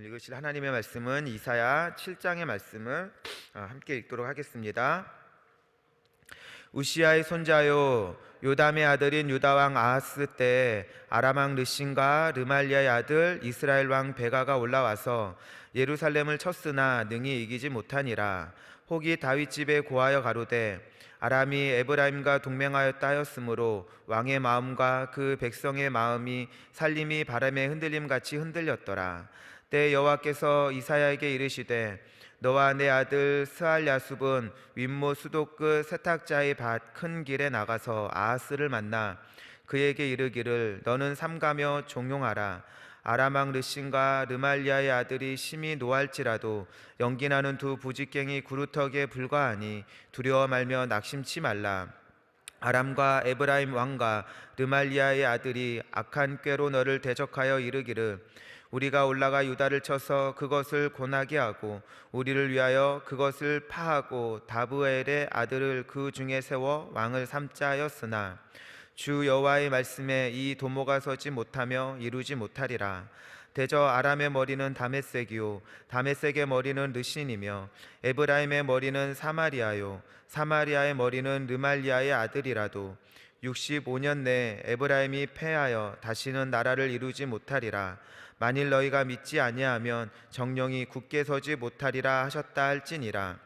읽으실 하나님의 말씀은 이사야 7장의 말씀을 함께 읽도록 하겠습니다. 우시아의 손자요 요담의 아들인 유다왕 아하스 때 아람 왕 르신과 르말리아의 아들 이스라엘 왕 베가가 올라와서 예루살렘을 쳤으나 능히 이기지 못하니라. 혹이 다윗 집에 고하여 가로되 아람이 에브라임과 동맹하였다 하였으므로 왕의 마음과 그 백성의 마음이 살림이 바람에 흔들림 같이 흔들렸더라. 때 여호와께서 이사야에게 이르시되 너와 내 아들 스알야숲은 윗모 수도 끝 세탁자의 밭 큰 길에 나가서 아하스를 만나 그에게 이르기를 너는 삼가며 종용하라. 아람 왕 르신과 르말리아의 아들이 심히 노할지라도 연기나는 두 부직갱이 구루터기에 불과하니 두려워 말며 낙심치 말라. 아람과 에브라임 왕과 르말리아의 아들이 악한 꾀로 너를 대적하여 이르기를 우리가 올라가 유다를 쳐서 그것을 고나게 하고 우리를 위하여 그것을 파하고 다브엘의 아들을 그 중에 세워 왕을 삼자 하였으나 주 여호와의 말씀에 이 도모가 서지 못하며 이루지 못하리라. 대저 아람의 머리는 다메섹이요 다메섹의 머리는 르신이며 에브라임의 머리는 사마리아요 사마리아의 머리는 르말리아의 아들이라도 65년 내에 에브라임이 패하여 다시는 나라를 이루지 못하리라. 만일 너희가 믿지 아니하면 정령이 굳게 서지 못하리라 하셨다 할지니라.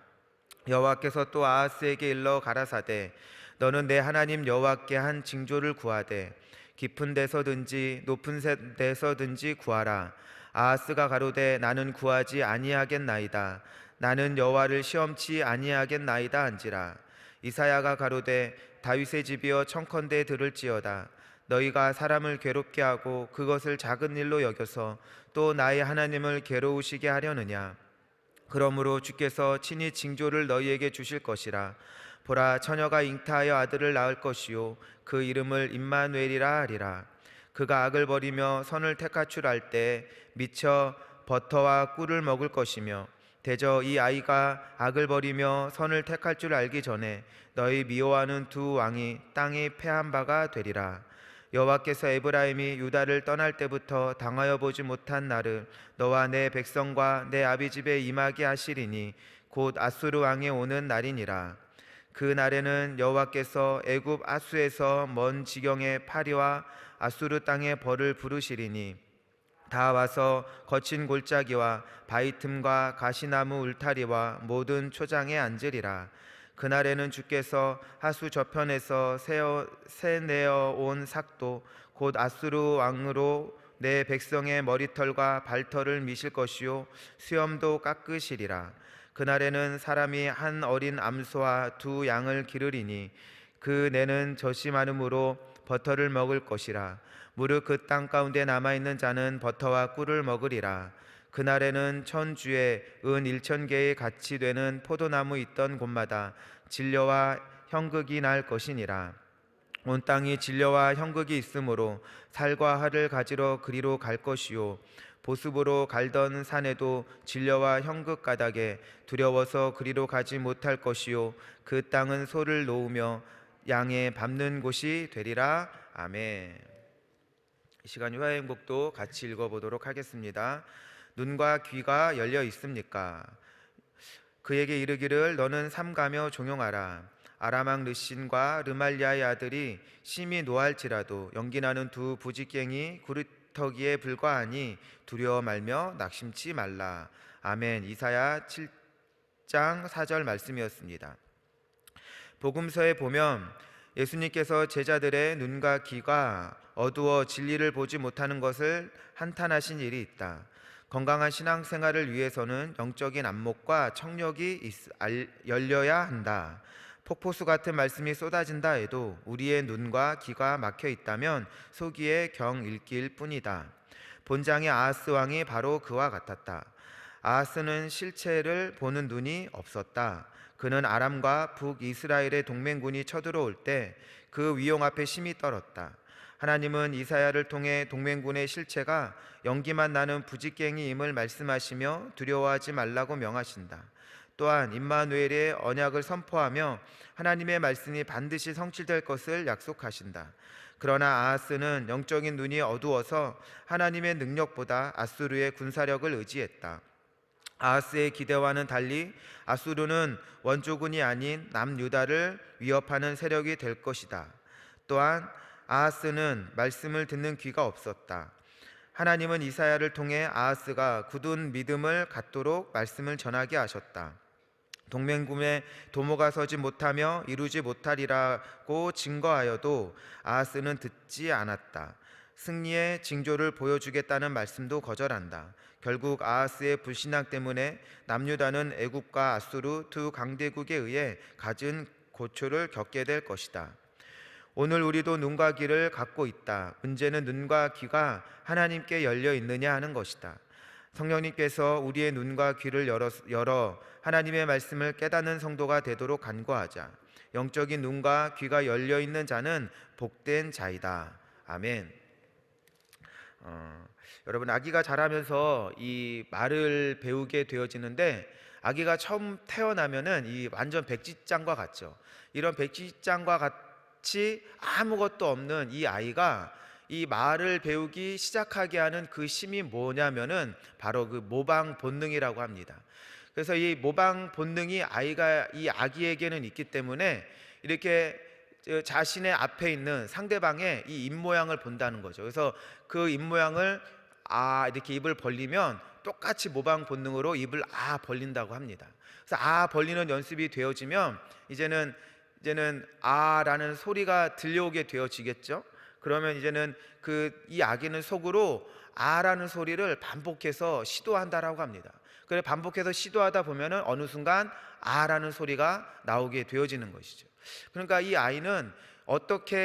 여호와께서 또 아하스에게 일러 가라사대 너는 내 하나님 여호와께 한 징조를 구하되 깊은 데서든지 높은 데서든지 구하라. 아하스가 가로되 나는 구하지 아니하겠나이다. 나는 여호와를 시험치 아니하겠나이다 한지라. 이사야가 가로되 다윗의 집이여 청컨대 들을지어다. 너희가 사람을 괴롭게 하고 그것을 작은 일로 여겨서 또 나의 하나님을 괴로우시게 하려느냐. 그러므로 주께서 친히 징조를 너희에게 주실 것이라. 보라 처녀가 잉타하여 아들을 낳을 것이요 그 이름을 임마누엘이라 하리라. 그가 악을 버리며 선을 택하출할 때 미쳐 버터와 꿀을 먹을 것이며 대저 이 아이가 악을 버리며 선을 택할 줄 알기 전에 너희 미워하는 두 왕이 땅이 패한 바가 되리라. 여호와께서 에브라임이 유다를 떠날 때부터 당하여 보지 못한 날을 너와 내 백성과 내 아비 집에 임하게 하시리니 곧 아수르 왕이 오는 날이니라. 그 날에는 여호와께서 애굽 아수에서 먼 지경의 파리와 아수르 땅의 벌을 부르시리니 다 와서 거친 골짜기와 바위 틈과 가시나무 울타리와 모든 초장에 앉으리라. 그날에는 주께서 하수 저편에서 새내어 온 삭도 곧 아수르 왕으로 내 백성의 머리털과 발털을 미실 것이요 수염도 깎으시리라. 그날에는 사람이 한 어린 암소와 두 양을 기르리니 그 내는 젖이 많음으로 버터를 먹을 것이라. 무릇 그 땅 가운데 남아있는 자는 버터와 꿀을 먹으리라. 그날에는 천주에 은 1,000개의 같이 되는 포도나무 있던 곳마다 진려와 형극이 날 것이니라. 온 땅이 진려와 형극이 있으므로 살과 활을 가지러 그리로 갈 것이요 보습으로 갈던 산에도 진려와 형극 가닥에 두려워서 그리로 가지 못할 것이요 그 땅은 소를 놓으며 양의 밟는 곳이 되리라. 아멘. 이 시간 유아의 행복도 같이 읽어보도록 하겠습니다. 눈과 귀가 열려 있습니까? 그에게 이르기를 너는 삼가며 종용하라. 아람 왕 르신과 르말리아의 아들이 심히 노할지라도 연기나는 두 부직갱이 구루터기에 불과하니 두려워 말며 낙심치 말라. 아멘. 이사야 7장 4절 말씀이었습니다. 복음서에 보면 예수님께서 제자들의 눈과 귀가 어두워 진리를 보지 못하는 것을 한탄하신 일이 있다. 건강한 신앙생활을 위해서는 영적인 안목과 청력이 열려야 한다. 폭포수 같은 말씀이 쏟아진다 해도 우리의 눈과 귀가 막혀 있다면 소기에 경 읽기일 뿐이다. 본장의 아하스 왕이 바로 그와 같았다. 아하스는 실체를 보는 눈이 없었다. 그는 아람과 북이스라엘의 동맹군이 쳐들어올 때 그 위용 앞에 심히 떨었다. 하나님은 이사야를 통해 동맹군의 실체가 연기만 나는 부직갱이임을 말씀하시며 두려워하지 말라고 명하신다. 또한 임마누엘의 언약을 선포하며 하나님의 말씀이 반드시 성취될 것을 약속하신다. 그러나 아하스는 영적인 눈이 어두워서 하나님의 능력보다 아수르의 군사력을 의지했다. 아하스의 기대와는 달리 아수르는 원조군이 아닌 남유다를 위협하는 세력이 될 것이다. 또한 아하스는 말씀을 듣는 귀가 없었다. 하나님은 이사야를 통해 아하스가 굳은 믿음을 갖도록 말씀을 전하게 하셨다. 동맹군에 도모가 서지 못하며 이루지 못하리라고 증거하여도 아하스는 듣지 않았다. 승리의 징조를 보여주겠다는 말씀도 거절한다. 결국 아하스의 불신앙 때문에 남유다는 애굽과 아수르 두 강대국에 의해 갖은 고초를 겪게 될 것이다. 오늘 우리도 눈과 귀를 갖고 있다. 문제는 눈과 귀가 하나님께 열려 있느냐 하는 것이다. 성령님께서 우리의 눈과 귀를 열어 하나님의 말씀을 깨닫는 성도가 되도록 간구하자. 영적인 눈과 귀가 열려 있는 자는 복된 자이다. 아멘. 여러분, 아기가 자라면서 이 말을 배우게 되어지는데, 아기가 처음 태어나면은 이 완전 백지장과 같죠. 이런 백지장과 같이 아무것도 없는 이 아이가 이 말을 배우기 시작하게 하는 그 힘이 뭐냐면은 바로 그 모방 본능이라고 합니다. 그래서 이 모방 본능이 이 아기에게는 있기 때문에 이렇게 자신의 앞에 있는 상대방의 이 입모양을 본다는 거죠. 그래서 그 입모양을 이렇게 입을 벌리면 똑같이 모방 본능으로 입을 벌린다고 합니다. 그래서 벌리는 연습이 되어지면 이제는 라는 소리가 들려오게 되어지겠죠. 그러면 이제는 이 아기는 속으로 라는 소리를 반복해서 시도한다라고 합니다. 그래 반복해서 시도하다 보면은 어느 순간 라는 소리가 나오게 되어지는 것이죠. 그러니까 이 아이는 어떻게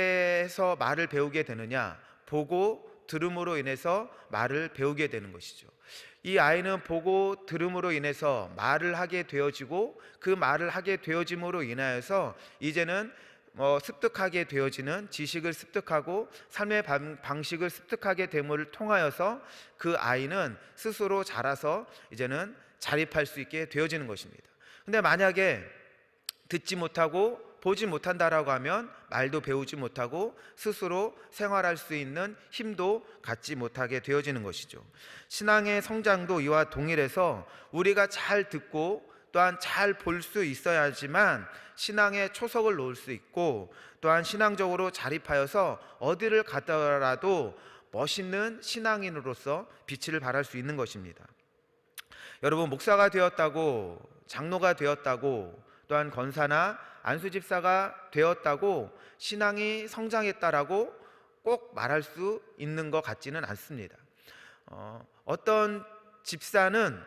해서 말을 배우게 되느냐? 보고 들음으로 인해서 말을 배우게 되는 것이죠. 이 아이는 보고 들음으로 인해서 말을 하게 되어지고, 그 말을 하게 되어짐으로 인하여서 이제는 습득하게 되어지는 지식을 습득하고 삶의 방식을 습득하게 됨을 통하여서 그 아이는 스스로 자라서 이제는 자립할 수 있게 되어지는 것입니다. 근데 만약에 듣지 못하고 보지 못한다라고 하면 말도 배우지 못하고 스스로 생활할 수 있는 힘도 갖지 못하게 되어지는 것이죠. 신앙의 성장도 이와 동일해서 우리가 잘 듣고 또한 잘 볼 수 있어야지만 신앙의 초석을 놓을 수 있고, 또한 신앙적으로 자립하여서 어디를 가더라도 멋있는 신앙인으로서 빛을 발할 수 있는 것입니다. 여러분, 목사가 되었다고, 장로가 되었다고, 또한 권사나 안수집사가 되었다고 신앙이 성장했다라고 꼭 말할 수 있는 것 같지는 않습니다. 어떤 집사는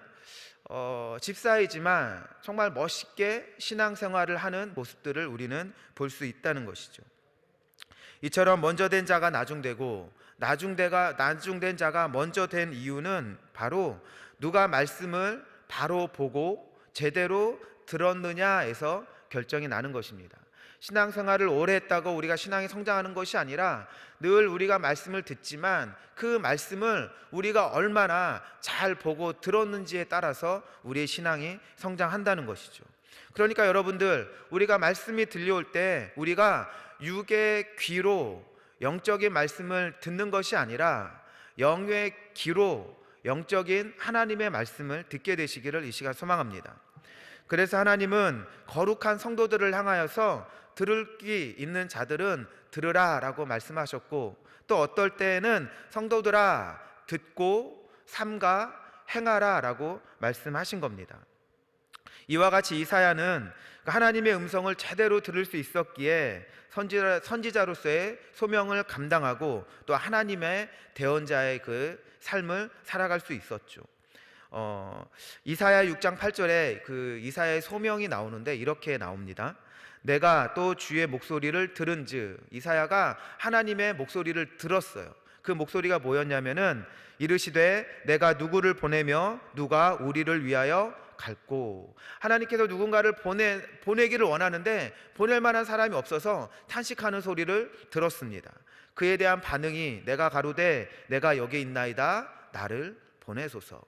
집사이지만 정말 멋있게 신앙생활을 하는 모습들을 우리는 볼 수 있다는 것이죠. 이처럼 먼저 된 자가 나중되고 나중된 자가 먼저 된 이유는 바로 누가 말씀을 바로 보고 제대로 들었느냐에서 결정이 나는 것입니다. 신앙생활을 오래 했다고 우리가 신앙이 성장하는 것이 아니라 늘 우리가 말씀을 듣지만 그 말씀을 우리가 얼마나 잘 보고 들었는지에 따라서 우리의 신앙이 성장한다는 것이죠. 그러니까 여러분들, 우리가 말씀이 들려올 때 우리가 육의 귀로 영적인 말씀을 듣는 것이 아니라 영의 귀로 영적인 하나님의 말씀을 듣게 되시기를 이 시간 소망합니다. 그래서 하나님은 거룩한 성도들을 향하여서 들을 귀 있는 자들은 들으라 라고 말씀하셨고, 또 어떨 때에는 성도들아 듣고 삼가 행하라 라고 말씀하신 겁니다. 이와 같이 이사야는 하나님의 음성을 제대로 들을 수 있었기에 선지자로서의 소명을 감당하고 또 하나님의 대언자의 그 삶을 살아갈 수 있었죠. 이사야 6장 8절에 그 이사야의 소명이 나오는데 이렇게 나옵니다. 내가 또 주의 목소리를 들은즉, 이사야가 하나님의 목소리를 들었어요. 그 목소리가 뭐였냐면은 이르시되 내가 누구를 보내며 누가 우리를 위하여 갈고, 하나님께서 누군가를 보내기를 원하는데 보낼 만한 사람이 없어서 탄식하는 소리를 들었습니다. 그에 대한 반응이 내가 가로되 내가 여기 있나이다 나를 보내소서.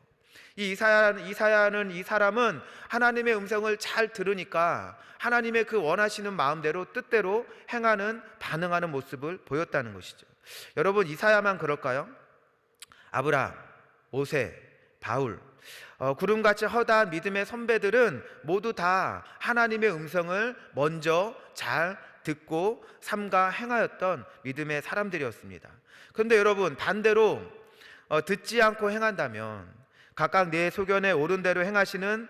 이 사람은 하나님의 음성을 잘 들으니까 하나님의 그 원하시는 마음대로 뜻대로 행하는 반응하는 모습을 보였다는 것이죠. 여러분, 이사야만 그럴까요? 아브라함, 모세, 바울, 구름같이 허다한 믿음의 선배들은 모두 다 하나님의 음성을 먼저 잘 듣고 삼가 행하였던 믿음의 사람들이었습니다. 그런데 여러분, 반대로 듣지 않고 행한다면 각각 내 소견에 옳은 대로 행하시는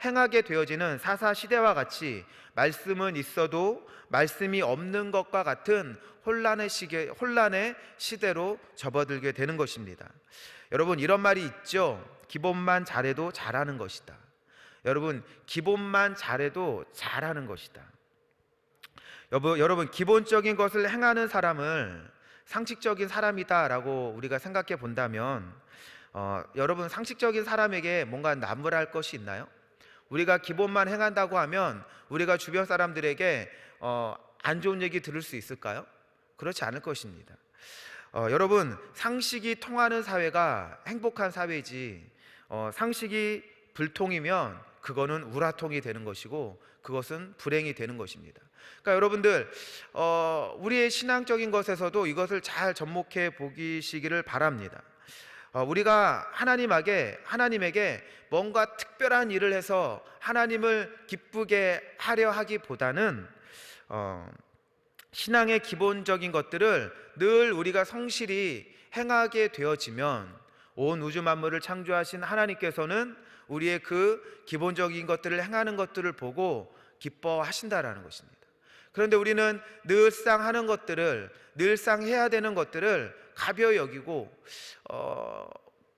행하게 되어지는 사사 시대와 같이 말씀은 있어도 말씀이 없는 것과 같은 혼란의 시대로 접어들게 되는 것입니다. 여러분, 이런 말이 있죠. 기본만 잘해도 잘하는 것이다. 여러분, 기본만 잘해도 잘하는 것이다. 여러분, 기본적인 것을 행하는 사람을 상식적인 사람이다라고 우리가 생각해 본다면 여러분, 상식적인 사람에게 뭔가 나무랄 것이 있나요? 우리가 기본만 행한다고 하면 우리가 주변 사람들에게 안 좋은 얘기 들을 수 있을까요? 그렇지 않을 것입니다. 여러분, 상식이 통하는 사회가 행복한 사회지, 상식이 불통이면 그거는 우라통이 되는 것이고 그것은 불행이 되는 것입니다. 그러니까 여러분들, 우리의 신앙적인 것에서도 이것을 잘 접목해 보시기를 바랍니다. 우리가 하나님에게 뭔가 특별한 일을 해서 하나님을 기쁘게 하려 하기보다는 신앙의 기본적인 것들을 늘 우리가 성실히 행하게 되어지면 온 우주 만물을 창조하신 하나님께서는 우리의 그 기본적인 것들을 행하는 것들을 보고 기뻐하신다라는 것입니다. 그런데 우리는 늘상 하는 것들을, 늘상 해야 되는 것들을 가벼이 여기고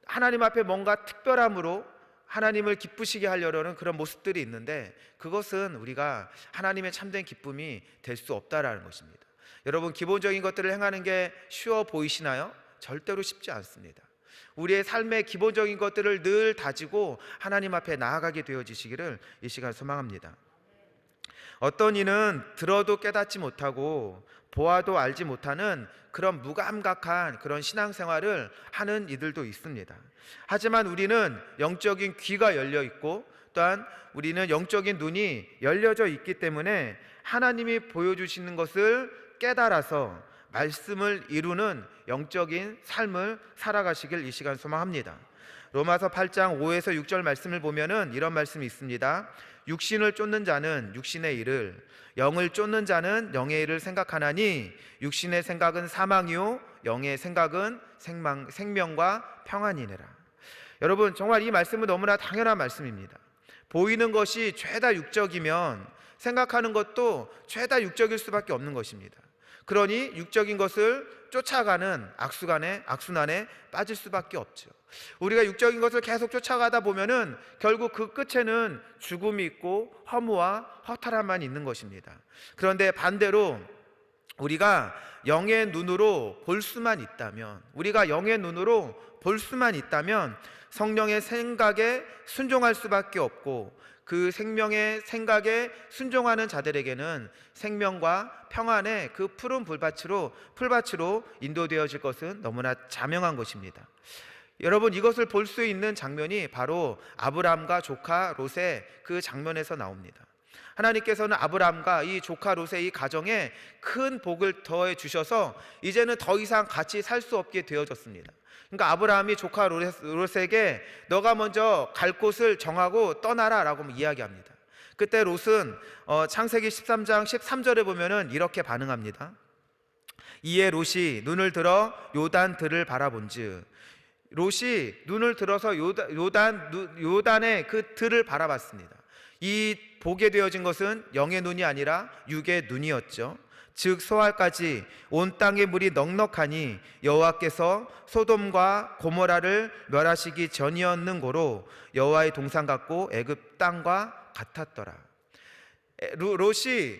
하나님 앞에 뭔가 특별함으로 하나님을 기쁘시게 하려는 그런 모습들이 있는데 그것은 우리가 하나님의 참된 기쁨이 될 수 없다라는 것입니다. 여러분, 기본적인 것들을 행하는 게 쉬워 보이시나요? 절대로 쉽지 않습니다. 우리의 삶의 기본적인 것들을 늘 다지고 하나님 앞에 나아가게 되어지시기를 이 시간 소망합니다. 어떤 이는 들어도 깨닫지 못하고 보아도 알지 못하는 그런 무감각한 그런 신앙생활을 하는 이들도 있습니다. 하지만 우리는 영적인 귀가 열려 있고 또한 우리는 영적인 눈이 열려져 있기 때문에 하나님이 보여주시는 것을 깨달아서 말씀을 이루는 영적인 삶을 살아가시길 이 시간 소망합니다. 로마서 8장 5에서 6절 말씀을 보면은 이런 말씀이 있습니다. 육신을 쫓는 자는 육신의 일을, 영을 쫓는 자는 영의 일을 생각하나니 육신의 생각은 사망이요 영의 생각은 생명과 평안이니라. 여러분, 정말 이 말씀은 너무나 당연한 말씀입니다. 보이는 것이 죄다 육적이면 생각하는 것도 죄다 육적일 수밖에 없는 것입니다. 그러니 육적인 것을 쫓아가는 악순환에 빠질 수밖에 없죠. 우리가 육적인 것을 계속 쫓아가다 보면은 결국 그 끝에는 죽음이 있고 허무와 허탈함만 있는 것입니다. 그런데 반대로 우리가 영의 눈으로 볼 수만 있다면, 성령의 생각에 순종할 수밖에 없고 그 생명의 생각에 순종하는 자들에게는 생명과 평안의 그 푸른 풀밭으로 인도되어질 것은 너무나 자명한 것입니다. 여러분, 이것을 볼 수 있는 장면이 바로 아브라함과 조카 롯의 그 장면에서 나옵니다. 하나님께서는 아브라함과 이 조카 롯의 이 가정에 큰 복을 더해 주셔서 이제는 더 이상 같이 살 수 없게 되어졌습니다. 그러니까 아브라함이 조카 롯에게 너가 먼저 갈 곳을 정하고 떠나라 라고 이야기합니다. 그때 롯은 창세기 13장 13절에 보면은 이렇게 반응합니다. 이에 롯이 눈을 들어 요단 들을 바라본즉, 롯이 눈을 들어서 요단의 그 들을 바라봤습니다. 이 보게 되어진 것은 영의 눈이 아니라 육의 눈이었죠. 즉 소알까지 온 땅의 물이 넉넉하니 여호와께서 소돔과 고모라를 멸하시기 전이었는고로 여호와의 동산 같고 애굽 땅과 같았더라. 롯이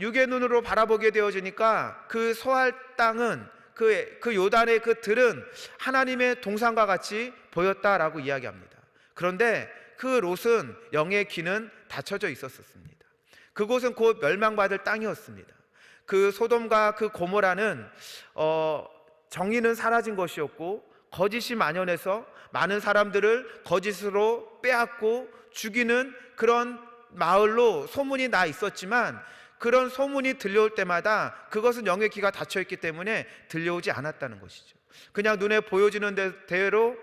육의 눈으로 바라보게 되어지니까 그 소알 땅은 그 요단의 그 들은 하나님의 동산과 같이 보였다라고 이야기합니다. 그런데 그 롯은 영의 귀는 닫혀져 있었습니다. 그곳은 곧 멸망받을 땅이었습니다. 그 소돔과 그 고모라는 정의는 사라진 것이었고 거짓이 만연해서 많은 사람들을 거짓으로 빼앗고 죽이는 그런 마을로 소문이 나 있었지만, 그런 소문이 들려올 때마다 그것은 영의 귀가 닫혀있기 때문에 들려오지 않았다는 것이죠. 그냥 눈에 보여지는 대로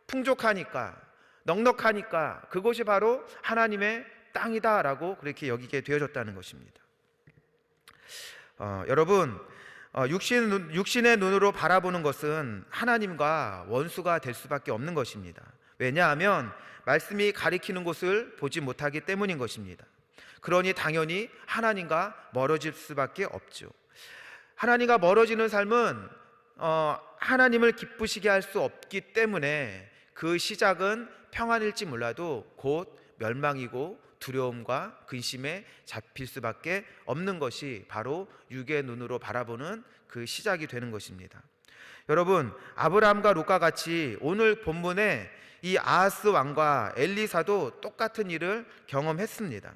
풍족하니까, 넉넉하니까 그곳이 바로 하나님의 땅이다라고 그렇게 여기게 되어졌다는 것입니다. 여러분, 육신의 눈으로 바라보는 것은 하나님과 원수가 될 수밖에 없는 것입니다. 왜냐하면 말씀이 가리키는 곳을 보지 못하기 때문인 것입니다. 그러니 당연히 하나님과 멀어질 수밖에 없죠. 하나님과 멀어지는 삶은 하나님을 기쁘시게 할 수 없기 때문에 그 시작은 평안일지 몰라도 곧 멸망이고 두려움과 근심에 잡힐 수밖에 없는 것이 바로 육의 눈으로 바라보는 그 시작이 되는 것입니다. 여러분, 아브라함과 롯과 같이 오늘 본문에 이 아하스 왕과 엘리사도 똑같은 일을 경험했습니다.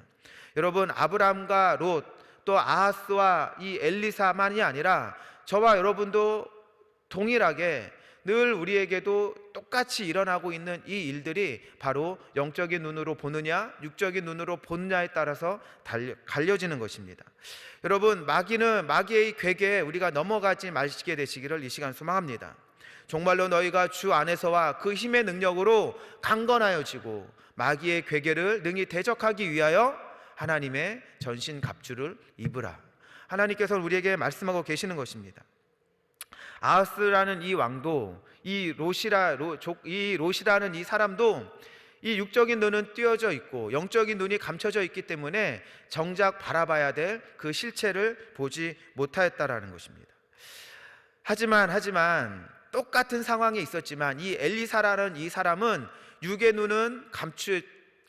여러분, 아브라함과 롯, 또 아하스와 이 엘리사만이 아니라 저와 여러분도 동일하게 늘 우리에게도 똑같이 일어나고 있는 이 일들이 바로 영적인 눈으로 보느냐 육적인 눈으로 보느냐에 따라서 갈려지는 것입니다. 여러분, 마귀의 괴계에 우리가 넘어가지 마시게 되시기를 이 시간 소망합니다. 정말로 너희가 주 안에서와 그 힘의 능력으로 강건하여지고 마귀의 괴계를 능히 대적하기 위하여 하나님의 전신 갑주를 입으라. 하나님께서 우리에게 말씀하고 계시는 것입니다. 아하스라는 이 왕도, 이 롯이라는 이 사람도 이 육적인 눈은 띄어져 있고 영적인 눈이 감춰져 있기 때문에 정작 바라봐야 될 그 실체를 보지 못하였다라는 것입니다. 하지만 똑같은 상황에 있었지만 이 엘리사라는 이 사람은 육의 눈은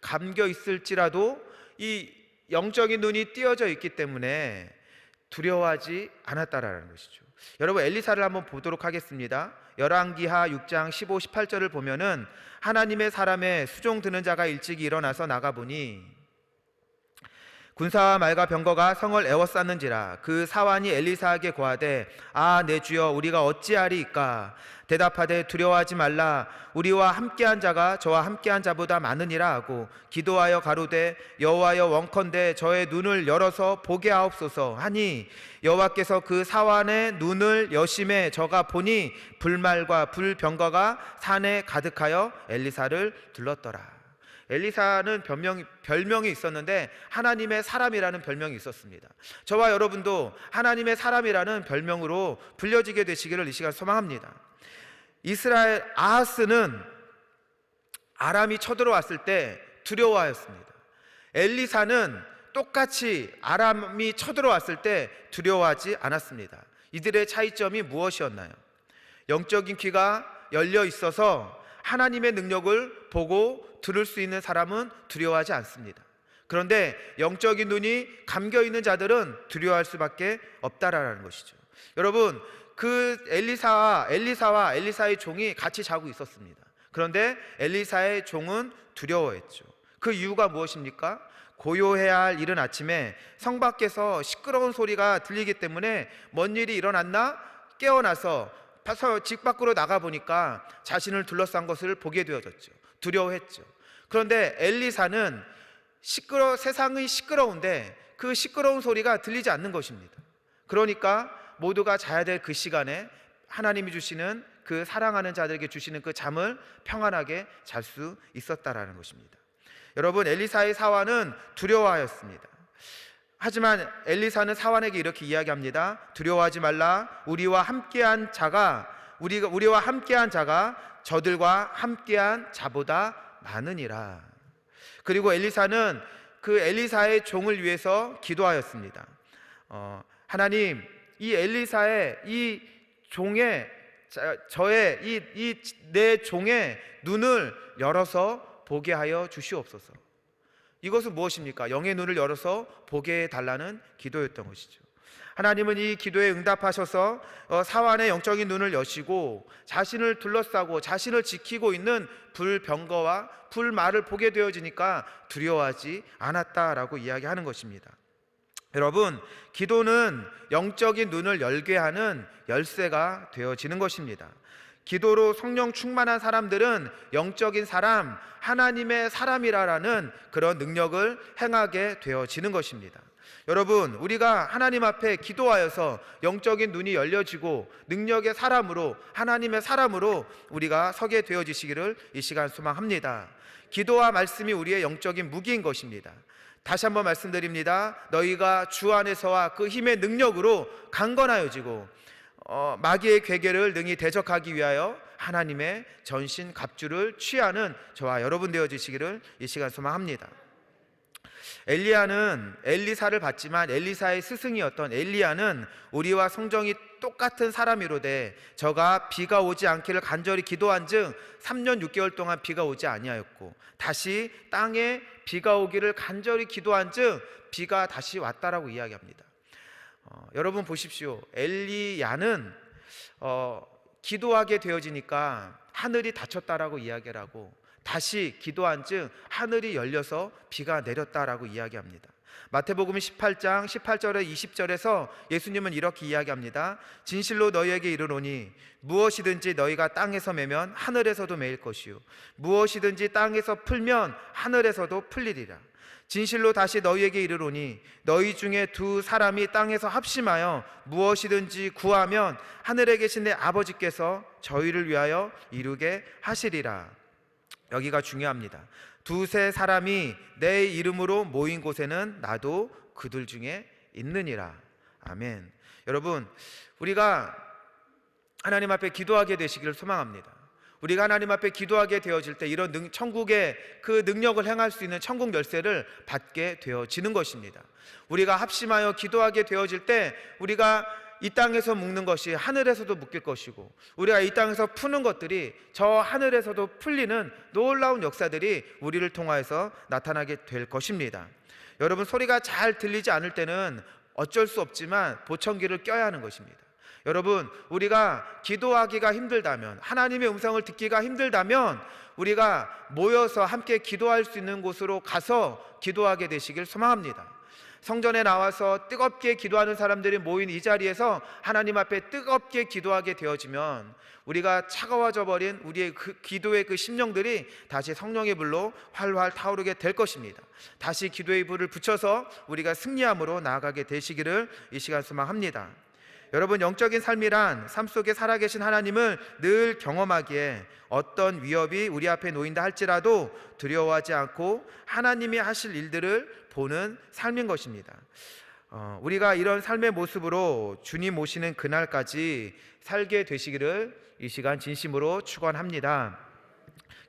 감겨 있을지라도 이 영적인 눈이 띄어져 있기 때문에 두려워하지 않았다라는 것이죠. 여러분, 엘리사를 한번 보도록 하겠습니다. 열왕기하 6장 15, 18절을 보면은 하나님의 사람의 수종 드는 자가 일찍 일어나서 나가보니 군사와 말과 병거가 성을 에워쌌는지라. 그 사환이 엘리사에게 고하되 내 주여, 우리가 어찌하리이까? 대답하되 두려워하지 말라. 우리와 함께한 자가 저와 함께한 자보다 많으니라 하고 기도하여 가로되 여호와여, 원컨대 저의 눈을 열어서 보게 하옵소서 하니 여호와께서 그 사환의 눈을 여심해 저가 보니 불말과 불병거가 산에 가득하여 엘리사를 둘렀더라. 엘리사는 별명이 있었는데 하나님의 사람이라는 별명이 있었습니다. 저와 여러분도 하나님의 사람이라는 별명으로 불려지게 되시기를 이 시간 소망합니다. 이스라엘 아하스는 아람이 쳐들어왔을 때 두려워하였습니다. 엘리사는 똑같이 아람이 쳐들어왔을 때 두려워하지 않았습니다. 이들의 차이점이 무엇이었나요? 영적인 귀가 열려 있어서 하나님의 능력을 보고 들을 수 있는 사람은 두려워하지 않습니다. 그런데 영적인 눈이 감겨 있는 자들은 두려워할 수밖에 없다라는 것이죠. 여러분, 그 엘리사와 엘리사의 종이 같이 자고 있었습니다. 그런데 엘리사의 종은 두려워했죠. 그 이유가 무엇입니까? 고요해야 할 이른 아침에 성 밖에서 시끄러운 소리가 들리기 때문에 뭔 일이 일어났나 깨어나서 집 밖으로 나가보니까 자신을 둘러싼 것을 보게 되어졌죠. 두려워했죠. 그런데 엘리사는 세상이 시끄러운데 그 시끄러운 소리가 들리지 않는 것입니다. 그러니까 모두가 자야 될 그 시간에 하나님이 주시는 그 사랑하는 자들에게 주시는 그 잠을 평안하게 잘 수 있었다라는 것입니다. 여러분, 엘리사의 사환은 두려워하였습니다. 하지만 엘리사는 사환에게 이렇게 이야기합니다. 두려워하지 말라. 우리와 함께한 자가 저들과 함께한 자보다 많으니라. 그리고 엘리사는 그 엘리사의 종을 위해서 기도하였습니다. 하나님, 이 엘리사의 이 종의 내 종의 눈을 열어서 보게 하여 주시옵소서. 이것은 무엇입니까? 영의 눈을 열어서 보게 해달라는 기도였던 것이죠. 하나님은 이 기도에 응답하셔서 사환의 영적인 눈을 여시고 자신을 둘러싸고 자신을 지키고 있는 불병거와 불말을 보게 되어지니까 두려워하지 않았다라고 이야기하는 것입니다. 여러분, 기도는 영적인 눈을 열게 하는 열쇠가 되어지는 것입니다. 기도로 성령 충만한 사람들은 영적인 사람, 하나님의 사람이라는 그런 능력을 행하게 되어지는 것입니다. 여러분, 우리가 하나님 앞에 기도하여서 영적인 눈이 열려지고 능력의 사람으로, 하나님의 사람으로 우리가 서게 되어지시기를 이 시간 소망합니다. 기도와 말씀이 우리의 영적인 무기인 것입니다. 다시 한번 말씀드립니다. 너희가 주 안에서와 그 힘의 능력으로 강건하여지고 마귀의 괴계를 능히 대적하기 위하여 하나님의 전신 갑주를 취하는 저와 여러분 되어지시기를 이 시간 소망합니다. 엘리야는 엘리사를 봤지만 엘리사의 스승이었던 엘리야는 우리와 성정이 똑같은 사람이로되 저가 비가 오지 않기를 간절히 기도한즉 3년 6개월 동안 비가 오지 아니하였고 다시 땅에 비가 오기를 간절히 기도한즉 비가 다시 왔다라고 이야기합니다. 여러분 보십시오. 엘리야는 기도하게 되어지니까 하늘이 닫혔다라고 이야기를 하고 다시 기도한즉 하늘이 열려서 비가 내렸다라고 이야기합니다. 마태복음 18장 18절에 20절에서 예수님은 이렇게 이야기합니다. 진실로 너희에게 이르노니 무엇이든지 너희가 땅에서 매면 하늘에서도 매일 것이요 무엇이든지 땅에서 풀면 하늘에서도 풀리리라. 진실로 다시 너희에게 이르노니 너희 중에 두 사람이 땅에서 합심하여 무엇이든지 구하면 하늘에 계신 내 아버지께서 저희를 위하여 이루게 하시리라. 여기가 중요합니다. 두세 사람이 내 이름으로 모인 곳에는 나도 그들 중에 있느니라. 아멘. 여러분, 우리가 하나님 앞에 기도하게 되시기를 소망합니다. 우리가 하나님 앞에 기도하게 되어질 때 이런 천국의 그 능력을 행할 수 있는 천국 열쇠를 받게 되어지는 것입니다. 우리가 합심하여 기도하게 되어질 때 우리가 이 땅에서 묶는 것이 하늘에서도 묶일 것이고 우리가 이 땅에서 푸는 것들이 저 하늘에서도 풀리는 놀라운 역사들이 우리를 통하여서 나타나게 될 것입니다. 여러분, 소리가 잘 들리지 않을 때는 어쩔 수 없지만 보청기를 껴야 하는 것입니다. 여러분, 우리가 기도하기가 힘들다면, 하나님의 음성을 듣기가 힘들다면 우리가 모여서 함께 기도할 수 있는 곳으로 가서 기도하게 되시길 소망합니다. 성전에 나와서 뜨겁게 기도하는 사람들이 모인 이 자리에서 하나님 앞에 뜨겁게 기도하게 되어지면 우리가 차가워져 버린 우리의 그 기도의 그 심령들이 다시 성령의 불로 활활 타오르게 될 것입니다. 다시 기도의 불을 붙여서 우리가 승리함으로 나아가게 되시기를 이 시간 소망합니다. 여러분, 영적인 삶이란 삶 속에 살아계신 하나님을 늘 경험하기에 어떤 위협이 우리 앞에 놓인다 할지라도 두려워하지 않고 하나님이 하실 일들을 보는 삶인 것입니다. 우리가 이런 삶의 모습으로 주님 오시는 그날까지 살게 되시기를 이 시간 진심으로 축원합니다.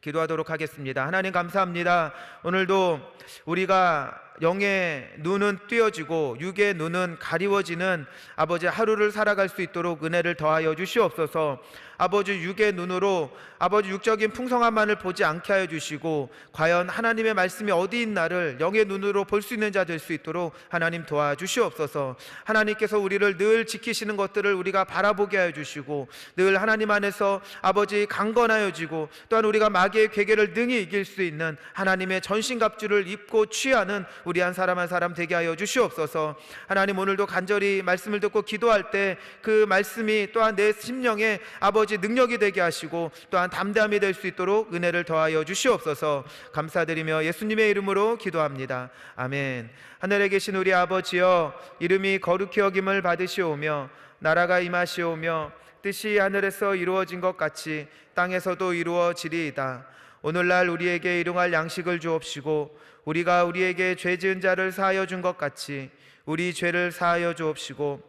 기도하도록 하겠습니다. 하나님 감사합니다. 오늘도 우리가 영의 눈은 띄어지고 육의 눈은 가리워지는 아버지 하루를 살아갈 수 있도록 은혜를 더하여 주시옵소서. 아버지 육의 눈으로 아버지 육적인 풍성함만을 보지 않게 하여 주시고 과연 하나님의 말씀이 어디 있나를 영의 눈으로 볼 수 있는 자 될 수 있도록 하나님 도와주시옵소서. 하나님께서 우리를 늘 지키시는 것들을 우리가 바라보게 하여 주시고 늘 하나님 안에서 아버지 강건하여지고 또한 우리가 마귀의 괴계를 능히 이길 수 있는 하나님의 전신갑주를 입고 취하는 우리 한 사람 한 사람 되게 하여 주시옵소서. 하나님, 오늘도 간절히 말씀을 듣고 기도할 때 그 말씀이 또한 내 심령에 아버지 능력이 되게 하시고 또한 담대함이 될 수 있도록 은혜를 더하여 주시옵소서. 감사드리며 예수님의 이름으로 기도합니다. 아멘. 하늘에 계신 우리 아버지여, 이름이 거룩히 여김을 받으시오며 나라가 임하시오며 뜻이 하늘에서 이루어진 것 같이 땅에서도 이루어지리이다. 오늘날 우리에게 일용할 양식을 주옵시고 우리가 우리에게 죄 지은 자를 사하여 준 것 같이 우리 죄를 사하여 주옵시고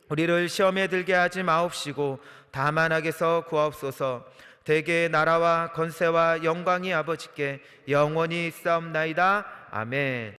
우리를 시험에 들게 하지 마옵시고 다만 악에서 구하옵소서. 대개의 나라와 권세와 영광이 아버지께 영원히 있사옵나이다. 아멘.